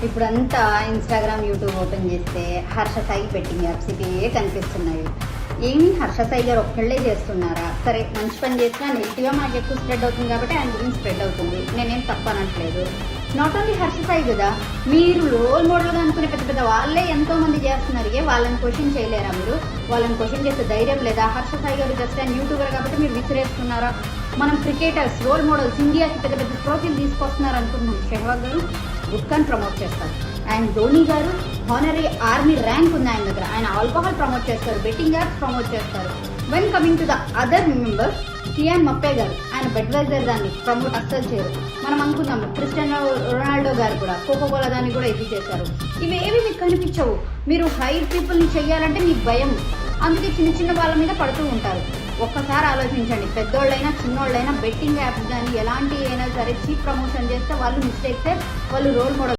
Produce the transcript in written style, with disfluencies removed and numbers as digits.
ఇప్పుడంతా Instagram, YouTube open చేస్తే Harsha Sai betting apps ఇవే కనిపిస్తున్నాయి. ఏమి హర్ష సాయి గారు ఒక్కళ్ళే చేస్తున్నారా? సరే, మంచి పని చేసినా నెగిటివ్గా మనకి ఎక్కువ స్ప్రెడ్ అవుతుంది కాబట్టి ఆయన గురించి స్ప్రెడ్ అవుతుంది. నేనేం తప్పనట్లేదు. నాట్ ఓన్లీ హర్ష సాయి కదా, మీరు రోల్ మోడల్గా అనుకునే పెద్ద పెద్ద వాళ్ళే ఎంతో మంది చేస్తున్నారు. వాళ్ళని క్వశ్చన్ చేయలేరా మీరు? వాళ్ళని క్వశ్చన్ చేసే ధైర్యం లేదా? హర్ష సాయి గారు జస్ట్ ఆయన యూట్యూబర్ కాబట్టి మీరు విసిరేస్తున్నారా? మనం క్రికెటర్స్, రోల్ మోడల్స్, ఇండియాకి పెద్ద పెద్ద ట్రోఫీలు తీసుకొస్తున్నారు అనుకుంటున్నాం. సెహ్వాగ్ గారు గుట్కాన్ ప్రమోట్ చేస్తారు. అండ్ ధోని గారు హానరీ ఆర్మీ ర్యాంక్ ఉంది ఆయన దగ్గర. ఆయన ఆల్కహాల్ ప్రమోట్ చేస్తారు, బెట్టింగ్ యాప్స్ ప్రమోట్ చేస్తారు. When coming to the other members, Kylian Mbappe గారు ఆయన బెడ్వైజర్ దాన్ని ప్రమోట్ అస్సలు చేయరు. మనం అనుకున్నాము క్రిస్టియానో రొనాల్డో గారు కూడా కోకోకోలా దాన్ని కూడా ఇది చేశారు. ఇవేవి మీకు కనిపించవు. మీరు హై పీపుల్ని చెయ్యాలంటే మీకు భయం, అందుకే చిన్న చిన్న వాళ్ళ మీద పడుతూ ఉంటారు. ఒక్కసారి ఆలోచించండి, పెద్దోళ్ళైనా చిన్నోళ్ళైనా బెట్టింగ్ యాప్స్ కానీ ఎలాంటి అయినా సరే చీప్ ప్రమోషన్ చేస్తే వాళ్ళు మిస్టేక్సే, వాళ్ళు రోల్ మోడల్